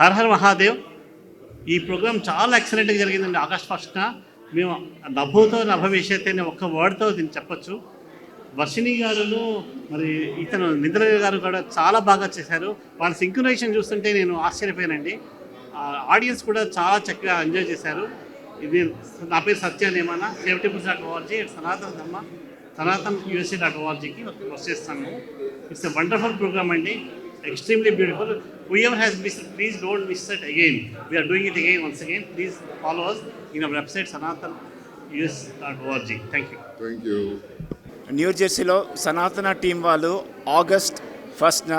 Her her Mahadev. ఈ programme చాలా ఎక్సలెంట్గా జరిగిందండి. ఆగస్ట్ 1న మేము నభూతో నభవిష్యత్ అనే ఒక్క వర్డ్తో దీన్ని చెప్పచ్చు. వర్షిణి గారును మరి ఇతను నిద్ర గారు కూడా చాలా బాగా చేశారు. వాళ్ళ సింక్రనైజేషన్ చూస్తుంటే నేను ఆశ్చర్యపోయానండి. ఆడియన్స్ కూడా చాలా చక్కగా ఎంజాయ్ చేశారు. ఇది నా పేరు సత్యానేమన్నా, సేఫ్టీపుల్స్.org, సనాతన్ USA.orgకి వచ్చేస్తాను. ఇట్స్ ఎ వండర్ఫుల్ ప్రోగ్రామ్ అండి, extremely beautiful. Whoever has missed, please don't miss it again. We are doing it again once again. Please follow us in our website sanathanus.org. Thank you. Thank you. New జెర్సీలో Sanatana team వాళ్ళు August 1న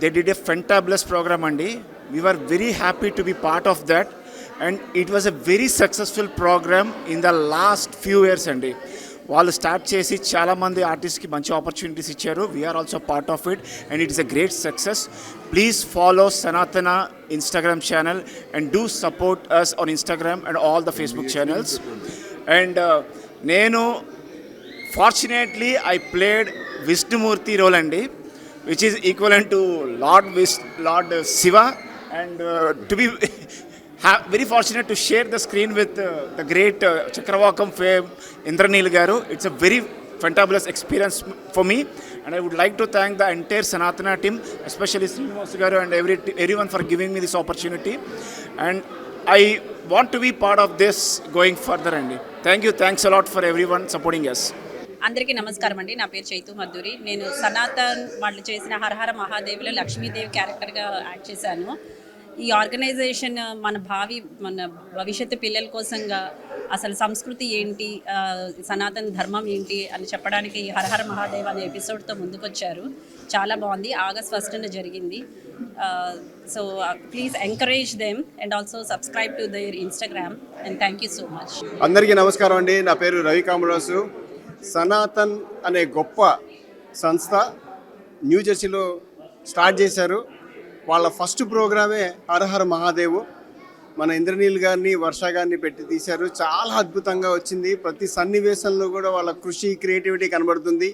they did a fantabulous programme అండి. We are very happy to be part of that and it was a very successful programme in the last few years అండి. వాళ్ళు start చేసి చాలామంది ఆర్టిస్ట్కి మంచి ఆపర్చునిటీస్ ఇచ్చారు. We are also part of it and it is a great success. Please follow Sanatana Instagram channel and do support us on Instagram and all the Facebook channels. And నేను fortunately I played Vishnumurthy role అండి, which is equivalent to lord Shiva. And to be very fortunate to share the screen with the great Chakravakam fame Indraneel garu. It's a very fantabulous experience for me and I would like to thank the entire Sanatana team, especially Srinivas garu and everyone for giving me this opportunity and I want to be part of this going further andi. Thank you, thanks a lot for everyone supporting us. అందరికీ నమస్కారం అండి. నా పేరు చైతు మధురి. నేను సనాతన్ వాళ్ళు చేసిన హరహర మహాదేవిలో Lakshmidevi క్యారెక్టర్గా act చేశాను. ఈ ఆర్గనైజేషన్ మన భవిష్యత్తు పిల్లల కోసంగా అసలు సంస్కృతి ఏంటి, సనాతన ధర్మం ఏంటి అని చెప్పడానికి హరహర మహాదేవ్ అనే ఎపిసోడ్తో ముందుకొచ్చారు. చాలా బాగుంది. ఆగస్ట్ 1న జరిగింది. So please encourage them and also subscribe to their Instagram and thank you so much. అందరికీ నమస్కారం అండి. నా పేరు రవి కామరాజు. సనాతన్ అనే గొప్ప సంస్థ న్యూ జెర్సీలో స్టార్ట్ చేశారు. వాళ్ళ ఫస్ట్ ప్రోగ్రామే హరహర మహాదేవ్. మన ఇంద్రనీల్ గారిని, వర్ష గారిని పెట్టి తీశారు. చాలా అద్భుతంగా వచ్చింది. ప్రతి సన్నివేశంలో కూడా వాళ్ళ కృషి, క్రియేటివిటీ కనబడుతుంది.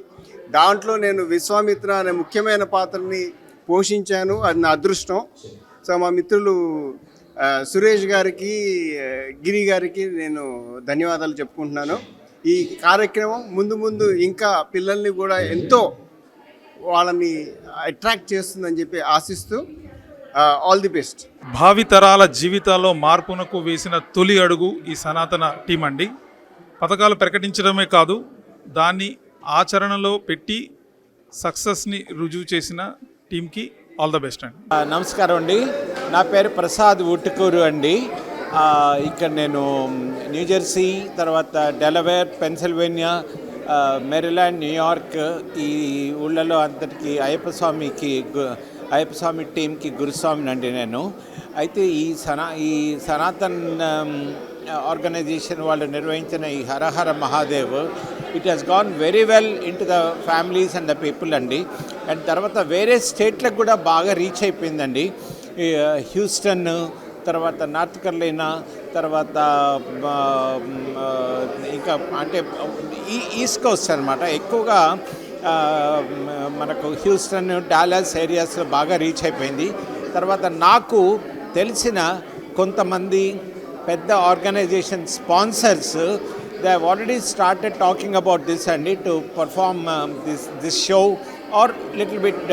దాంట్లో నేను విశ్వామిత్ర అనే ముఖ్యమైన పాత్రని పోషించాను. అది నా అదృష్టం. సో మా మిత్రులు సురేష్ గారికి, గిరి గారికి నేను ధన్యవాదాలు చెప్పుకుంటున్నాను. ఈ కార్యక్రమం ముందు ఇంకా పిల్లల్ని కూడా ఎంతో వాళ్ళని అట్రాక్ట్ చేస్తుందని చెప్పి ఆశిస్తూ ఆల్ ది బెస్ట్. భావితరాల జీవితాల్లో మార్పునకు వేసిన తొలి అడుగు ఈ సనాతన టీం అండి. పథకాలు ప్రకటించడమే కాదు, దాన్ని ఆచరణలో పెట్టి సక్సెస్ని రుజువు చేసిన టీంకి ఆల్ ద బెస్ట్ అండి. నమస్కారం అండి. నా పేరు ప్రసాద్ ఉట్టుకూరు అండి. ఇక్కడ నేను న్యూజెర్సీ, తర్వాత డెలవేర్, పెన్సిల్వేనియా, మెరీలాండ్, న్యూయార్క్ ఈ ఊళ్ళలో అంతటికి అయ్యప్ప స్వామి టీంకి గురుస్వామిని అండి నేను. అయితే ఈ సనాతన్ ఆర్గనైజేషన్ వాళ్ళు నిర్వహించిన ఈ Harahara Mahadev it has gone very well in to the families and the people అండి. అండ్ తర్వాత వేరే స్టేట్లకు కూడా బాగా రీచ్ అయిపోయిందండి. హ్యూస్టన్, తర్వాత నార్త్ కరోలినా, తర్వాత ఇంకా అంటే ఈస్ట్ కోస్ట్ అనమాట. ఎక్కువగా మనకు హ్యూస్టన్, డాలస్ ఏరియాస్లో బాగా రీచ్ అయిపోయింది. తర్వాత నాకు తెలిసిన కొంతమంది పెద్ద organization sponsors they have already started talking about this అండి to perform this show or little bit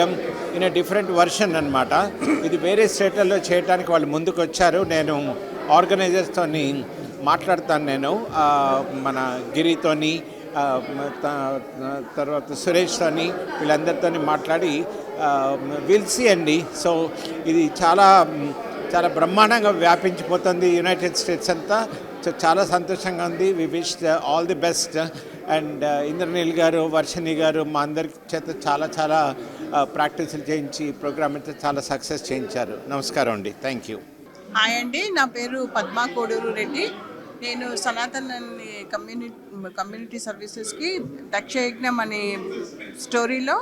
in a different version అనమాట. ఇది వేరే స్టేట్లలో చేయడానికి వాళ్ళు ముందుకు వచ్చారు. నేను ఆర్గనైజర్స్తోని మాట్లాడతాను. నేను మన గిరితోని, తర్వాత సురేష్తోని, వీళ్ళందరితోని మాట్లాడి విల్సి అండి. సో ఇది చాలా బ్రహ్మాండంగా వ్యాపించిపోతుంది యునైటెడ్ స్టేట్స్ అంతా. సో చాలా సంతోషంగా ఉంది. We wish all the best. And Indraneel garu, Varshini గారు మా అందరి చేత చాలా ప్రాక్టీసులు చేయించి ప్రోగ్రామ్ అయితే చాలా సక్సెస్ చేయించారు. నమస్కారం అండి. Thank you. హాయ్ అండి. నా పేరు పద్మా కోడూరు రెడ్డి. నేను సనాతన్ కమ్యూనిటీ సర్వీసెస్కి దక్షయజ్ఞం అనే స్టోరీలో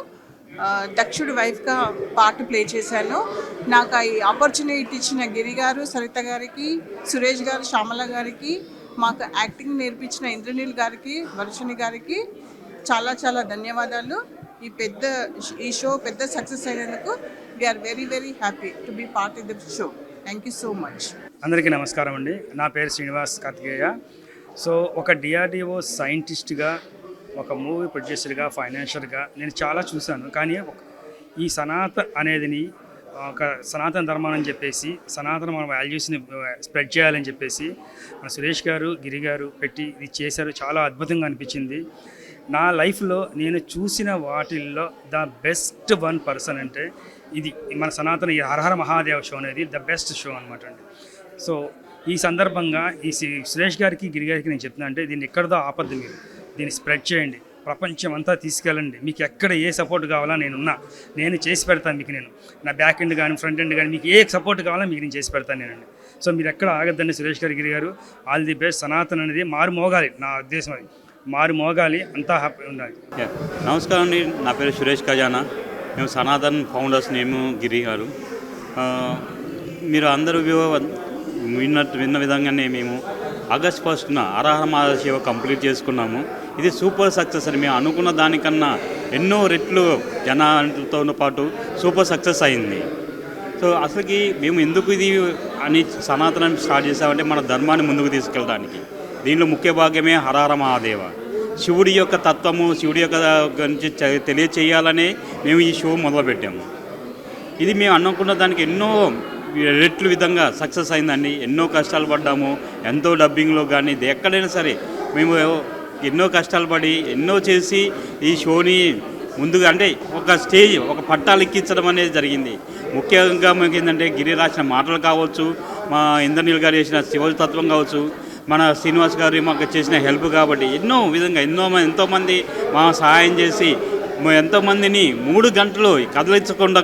దక్షుడు వైఫ్గా పార్ట్ ప్లే చేశాను. నాకు ఈ ఆపర్చునిటీ ఇచ్చిన గిరి గారు, సరిత గారికి, సురేష్ గారు, శ్యామల గారికి, మాకు యాక్టింగ్ నేర్పించిన ఇంద్రనీల్ గారికి, వర్షిణి గారికి చాలా ధన్యవాదాలు. ఈ షో పెద్ద సక్సెస్ అయినందుకు we are very happy to be part in the show. Thank you so much. అందరికీ నమస్కారం అండి. నా పేరు శ్రీనివాస్ కార్తికేయ. సో ఒక డిఆర్డిఓ సైంటిస్ట్గా, ఒక మూవీ ప్రొడ్యూసర్గా, ఫైనాన్షియల్గా నేను చాలా చూశాను. కానీ ఈ సనాతన్ ఒక సనాతన ధర్మం అని చెప్పేసి, సనాతన మన వాల్యూస్ని స్ప్రెడ్ చేయాలని చెప్పేసి మన సురేష్ గారు, గిరి గారు పెట్టి ఇది చేశారు. చాలా అద్భుతంగా అనిపించింది. నా లైఫ్లో నేను చూసిన వాటిల్లో ద బెస్ట్ వన్ పర్సన్ అంటే ఇది మన సనాతన ఈ హరహర మహాదేవ షో అనేది ద బెస్ట్ షో అనమాట అండి. సో ఈ సందర్భంగా ఈ సురేష్ గారికి, గిరి గారికి నేను చెప్తున్నా అంటే దీన్ని ఎక్కడిదో ఆపద్దు, మీరు దీన్ని స్ప్రెడ్ చేయండి, ప్రపంచం అంతా తీసుకెళ్ళండి. మీకు ఎక్కడ ఏ సపోర్ట్ కావాలా నేను చేసి పెడతాను. మీకు నేను నా బ్యాక్ ఎండ్ కానీ ఫ్రంట్ ఎండ్ కానీ మీకు ఏ సపోర్ట్ కావాలా మీకు నేను చేసి పెడతాను నేనండి. సో మీరు ఎక్కడ ఆగద్దండి. సురేష్ గారు, గిరి గారు, ఆల్ ది బెస్ట్. సనాతన్ అనేది మారు మోగాలి, నా ఉద్దేశం అది మారు మోగాలి, అంతా హ్యాపీ ఉండాలి. నమస్కారం అండి. నా పేరు సురేష్ ఖజానా. మేము సనాతన్ ఫౌండర్స్, నేను గిరి గారు. మీరు అందరూ విన్న విధంగానే మేము ఆగస్ట్ 1న హరహర మహాదేవ కంప్లీట్ చేసుకున్నాము. ఇది సూపర్ సక్సెస్ అని మేము అనుకున్న దానికన్నా ఎన్నో రెట్లు జనాలతో పాటు సూపర్ సక్సెస్ అయింది. సో అసలుకి మేము ఎందుకు ఇది అని సనాతనం స్టార్ట్ చేసామంటే మన ధర్మాన్ని ముందుకు తీసుకెళ్ళడానికి. దీనిలో ముఖ్య భాగమే హరహర మహాదేవ. శివుడి యొక్క తత్వము, శివుడి యొక్క గురించి తెలియచేయాలనే మేము ఈ షో మొదలుపెట్టాము. ఇది మేము అనుకున్న దానికి ఎన్నో రెట్లు విధంగా సక్సెస్ అయిందండి. ఎన్నో కష్టాలు పడ్డాము, ఎంతో డబ్బింగ్లో కానీ ఎక్కడైనా సరే మేము ఎన్నో కష్టాలు పడి ఎన్నో చేసి ఈ షోని ముందుగా అంటే ఒక స్టేజ్, ఒక పట్టాలు ఎక్కించడం అనేది జరిగింది. ముఖ్యంగా మాకు ఏంటంటే గిరి రాసిన మాటలు కావచ్చు, మా ఇంద్రనీల్ గారు చేసిన శివతత్వం కావచ్చు, మన శ్రీనివాస్ గారు మాకు చేసిన హెల్ప్ కాబట్టి ఎన్నో విధంగా ఎంతోమంది మా సహాయం చేసి ఎంతోమందిని 3 గంటలు కదలించకుండా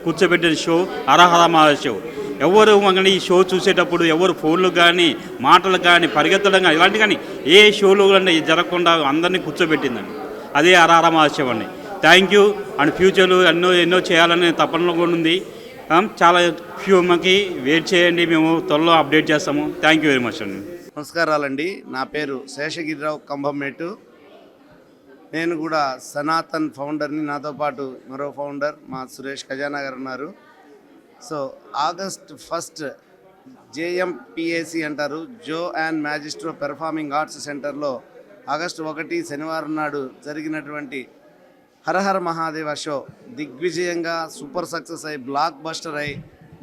కూర్చోబెట్టిన షో హరహర మహాదేవ షో. ఎవరు మగని ఈ షో చూసేటప్పుడు ఎవరు ఫోన్లు కానీ, మాటలు కానీ, పరిగెత్తడం కానీ ఇలాంటి కానీ ఏ షోలు కానీ జరగకుండా అందరినీ కూర్చోబెట్టిందండి. అదే హరహర మహాదేవ అండి. Thank you. అండ్ ఫ్యూచర్లో ఎన్నో చేయాలనే తపనలో కూడా ఉంది. చాలా మాకి వెయిట్ చేయండి, మేము త్వరలో అప్డేట్ చేస్తాము. థ్యాంక్ యూ వెరీ మచ్ అండి. నమస్కారాలండి. నా పేరు శేషగిరిరావు కంభంమేటు. నేను కూడా సనాతన్ ఫౌండర్ని. నాతో పాటు మరో ఫౌండర్ మా సురేష్ ఖజానా గారు ఉన్నారు. సో ఆగస్ట్ 1 జేఎంపిఏసి అంటారు, జో అండ్ మ్యాజిస్ట్రో పెర్ఫార్మింగ్ ఆర్ట్స్ సెంటర్లో ఆగస్టు 1 శనివారం నాడు జరిగినటువంటి హరహర మహాదేవ షో దిగ్విజయంగా సూపర్ సక్సెస్ అయి బ్లాక్ బస్టర్ అయి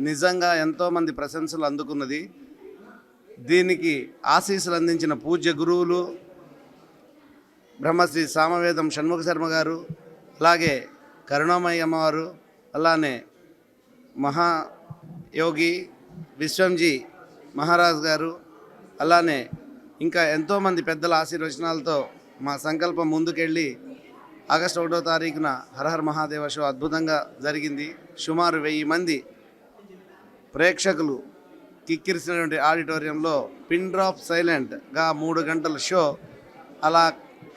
నిజంగా ఎంతోమంది ప్రశంసలు అందుకున్నది. దీనికి ఆశీస్సులు అందించిన పూజ్య గురువులు బ్రహ్మశ్రీ సామవేదం షణ్ముఖ శర్మ గారు, అలాగే కరుణామయ్య అమ్మవారు, అలానే మహాయోగి విశ్వంజీ మహారాజ్ గారు, అలానే ఇంకా ఎంతోమంది పెద్దల ఆశీర్వచనాలతో మా సంకల్పం ముందుకెళ్ళి ఆగస్టు 1వ తారీఖున హరహర మహాదేవ షో అద్భుతంగా జరిగింది. సుమారు 1000 మంది ప్రేక్షకులు కిక్కిరిసినటువంటి ఆడిటోరియంలో పిన్ డ్రాప్ సైలెంట్గా 3 గంటల షో అలా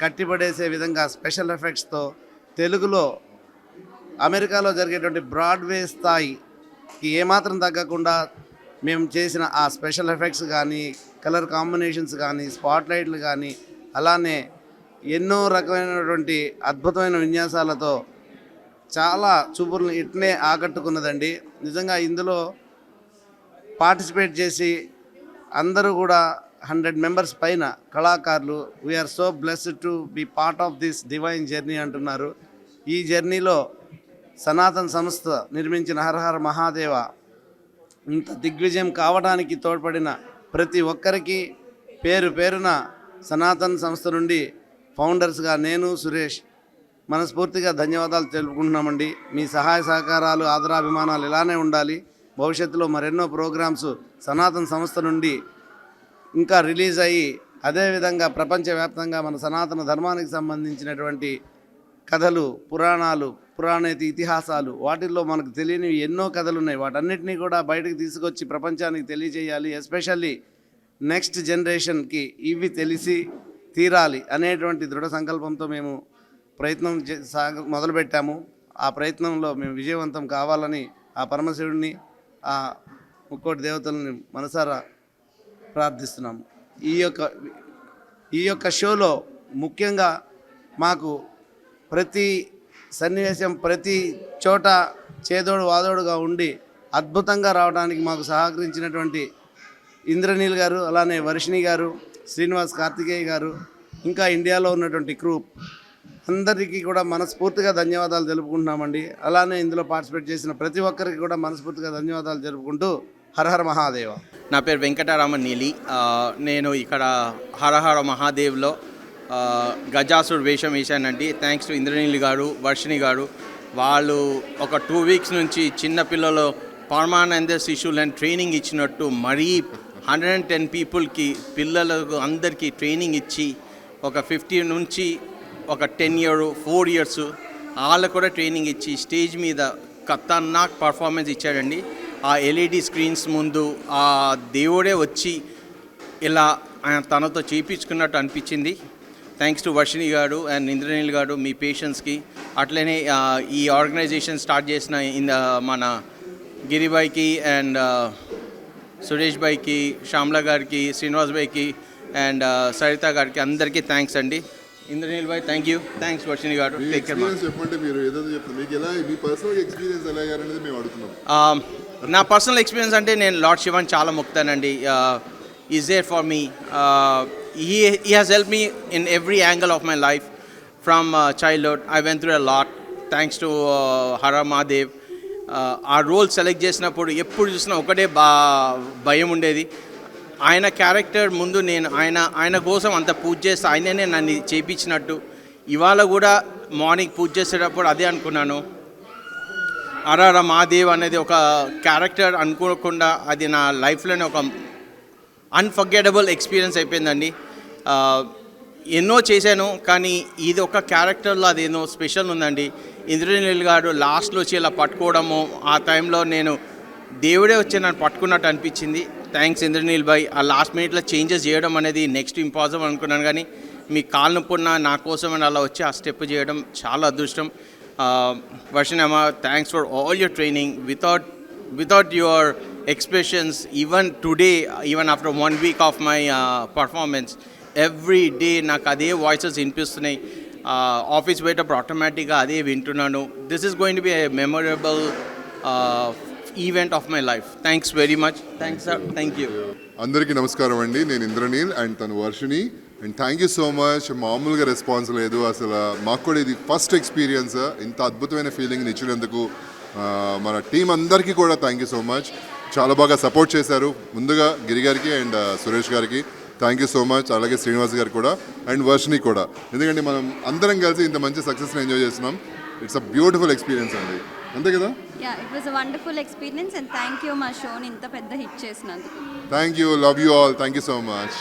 కట్టిపడేసే విధంగా స్పెషల్ ఎఫెక్ట్స్తో తెలుగులో అమెరికాలో జరిగేటువంటి బ్రాడ్వే స్థాయికి ఏమాత్రం తగ్గకుండా మేము చేసిన ఆ స్పెషల్ ఎఫెక్ట్స్ కానీ, కలర్ కాంబినేషన్స్ కానీ, స్పాట్లైట్లు కానీ, అలానే ఎన్నో రకమైనటువంటి అద్భుతమైన విన్యాసాలతో చాలా చూపులను ఇట్నే ఆకట్టుకున్నదండి. నిజంగా ఇందులో పార్టిసిపేట్ చేసి అందరూ కూడా 100 మెంబర్స్ పైన కళాకారులు we are so blessed to be part of this divine journey అంటున్నారు. ఈ జర్నీలో సనాతన్ సంస్థ నిర్మించిన హరహర మహాదేవ ఇంత దిగ్విజయం కావడానికి తోడ్పడిన ప్రతి ఒక్కరికి పేరు పేరున సనాతన్ సంస్థ నుండి ఫౌండర్స్గా నేను సురేష్ మనస్ఫూర్తిగా ధన్యవాదాలు తెలుపుకుంటున్నామండి. మీ సహాయ సహకారాలు, ఆదరాభిమానాలు ఇలానే ఉండాలి. భవిష్యత్తులో మరెన్నో ప్రోగ్రామ్స్ సనాతన్ సంస్థ నుండి ఇంకా రిలీజ్ అయ్యి అదేవిధంగా ప్రపంచవ్యాప్తంగా మన సనాతన ధర్మానికి సంబంధించినటువంటి కథలు, పురాణాలు, పురాణేతి ఇతిహాసాలు, వాటిల్లో మనకు తెలియనివి ఎన్నో కథలు ఉన్నాయి. వాటన్నిటినీ కూడా బయటకు తీసుకొచ్చి ప్రపంచానికి తెలియజేయాలి. ఎస్పెషల్లీ నెక్స్ట్ జనరేషన్కి ఇవి తెలిసి తీరాలి అనేటువంటి దృఢ సంకల్పంతో మేము ప్రయత్నం మొదలుపెట్టాము. ఆ ప్రయత్నంలో మేము విజయవంతం కావాలని ఆ పరమశివుడిని, ఆ ముక్కోటి దేవతలని మనసారా ప్రార్థిస్తున్నాము. ఈ యొక్క షోలో ముఖ్యంగా మాకు ప్రతి సన్నివేశం, ప్రతి చోట చేదోడు వాదోడుగా ఉండి అద్భుతంగా రావడానికి మాకు సహకరించినటువంటి ఇంద్రనీల్ గారు, అలానే వర్షిణి గారు, శ్రీనివాస్ కార్తికేయ గారు, ఇంకా ఇండియాలో ఉన్నటువంటి గ్రూప్ అందరికీ కూడా మనస్ఫూర్తిగా ధన్యవాదాలు తెలుపుకుంటున్నామండి. అలానే ఇందులో పార్టిసిపేట్ చేసిన ప్రతి ఒక్కరికి కూడా మనస్ఫూర్తిగా ధన్యవాదాలు తెలుపుకుంటూ హరహర మహాదేవ. నా పేరు వెంకటరామన్ నీలి. నేను ఇక్కడ హరహర మహాదేవ్లో గజాసుడు వేషం వేశానండి. థ్యాంక్స్ టు ఇంద్రనీల్ గారు, వర్షిణి గారు. వాళ్ళు ఒక 2 weeks నుంచి చిన్నపిల్లలు పరమానంద శిశువులను ట్రైనింగ్ ఇచ్చినట్టు మరీ 110 పీపుల్కి పిల్లలకు అందరికీ ట్రైనింగ్ ఇచ్చి ఒక 50 నుంచి ఒక 10 years 4 years వాళ్ళకు కూడా ట్రైనింగ్ ఇచ్చి స్టేజ్ మీద ఖతర్నాక్ పర్ఫార్మెన్స్ ఇచ్చాడండి. ఆ ఎల్ఈడి స్క్రీన్స్ ముందు ఆ దేవుడే వచ్చి ఇలా తనతో చేయించుకున్నట్టు అనిపించింది. థ్యాంక్స్ టు వర్షిణి గారు అండ్ ఇంద్రనీల్ గారు మీ పేషెన్స్కి. అట్లనే ఈ ఆర్గనైజేషన్ స్టార్ట్ చేసిన మన గిరిబాయికి అండ్ సురేష్ భాయ్కి, శ్యామ్లా గారికి, శ్రీనివాస్ భాయ్కి అండ్ సరిత గారికి అందరికీ థ్యాంక్స్ అండి. ఇంద్రనీల్ భాయ్ థ్యాంక్ యూ. థ్యాంక్స్ వర్షిణి గారు. Take care. చెప్పండి, మీరు ఏదైతే చెప్తున్నారు, మీకు ఎలా మీ పర్సనల్ ఎక్స్పీరియన్స్ ఎలా అనేది మేము అడుగుతున్నాం. నా పర్సనల్ ఎక్స్పీరియన్స్ అంటే నేను లార్డ్ శివన్ చాలా మొక్కుతానండి. Is there for me. he has helped me in every angle of my life from childhood. I went through a lot thanks to Hara Mahadev. ఆ రోల్ సెలెక్ట్ చేసినప్పుడు ఎప్పుడు చూసినా ఒకటే భయం ఉండేది. ఆయన క్యారెక్టర్ ముందు నేను ఆయన కోసం అంత పూజ చేస్తే ఆయననే నన్ను చేయించినట్టు. ఇవాళ కూడా మార్నింగ్ పూజ చేసేటప్పుడు అదే అనుకున్నాను. హరహర మహాదేవ్ అనేది ఒక క్యారెక్టర్ అనుకోకుండా అది నా లైఫ్లోనే ఒక అన్ఫర్గెటబుల్ ఎక్స్పీరియన్స్ అయిపోయిందండి. ఎన్నో చేశాను కానీ ఇది ఒక క్యారెక్టర్లో అదేనో స్పెషల్ ఉందండి. ఇంద్రనీల్ గారు లాస్ట్లో వచ్చి ఇలా పట్టుకోవడము, ఆ టైంలో నేను దేవుడే వచ్చి నన్ను పట్టుకున్నట్టు అనిపించింది. థ్యాంక్స్ ఇంద్రనీల్ భాయ్. ఆ లాస్ట్ మినిట్లో చేంజెస్ చేయడం అనేది నెక్స్ట్ ఇంపాసిబుల్ అనుకున్నాను కానీ మీ కాలు నొప్పున్న నా కోసం అని అలా వచ్చి ఆ స్టెప్ చేయడం చాలా అదృష్టం. వర్షిణమ్మ, thanks for all your training. Without your expressions, even today, even after 1 week of my performance, every day నాకు అదే వాయిసెస్ వినిపిస్తున్నాయి. ఆఫీస్ పోయేటప్పుడు ఆటోమేటిక్గా అదే వింటున్నాను. This is going to be A memorable event of my life. Thanks very much. Thanks sir. Thank you. అందరికీ నమస్కారం అండి. నేను ఇంద్రనీల్ అండ్ తను Varshini. And thank you so much. మామూలుగా రెస్పాన్స్ లేదు అసలు. మాకు కూడా ఇది ఫస్ట్ ఎక్స్పీరియన్స్. ఇంత అద్భుతమైన ఫీలింగ్ని ఇచ్చినందుకు మన టీం అందరికీ కూడా థ్యాంక్ యూ సో మచ్. చాలా బాగా సపోర్ట్ చేశారు. ముందుగా గిరి గారికి అండ్ సురేష్ గారికి థ్యాంక్ యూ సో మచ్. అలాగే శ్రీనివాస్ గారికి కూడా అండ్ వర్షిని కూడా. ఎందుకంటే మనం అందరం కలిసి ఇంత మంచి సక్సెస్ని ఎంజాయ్ చేస్తున్నాం. ఇట్స్ అ బ్యూటిఫుల్ ఎక్స్పీరియన్స్ అండి. అంతే కదా? It was a wonderful experience and thank you మా షోని ఇంత పెద్ద హిట్ చేసినందుకు. Thank you. Love you all. Thank you so much.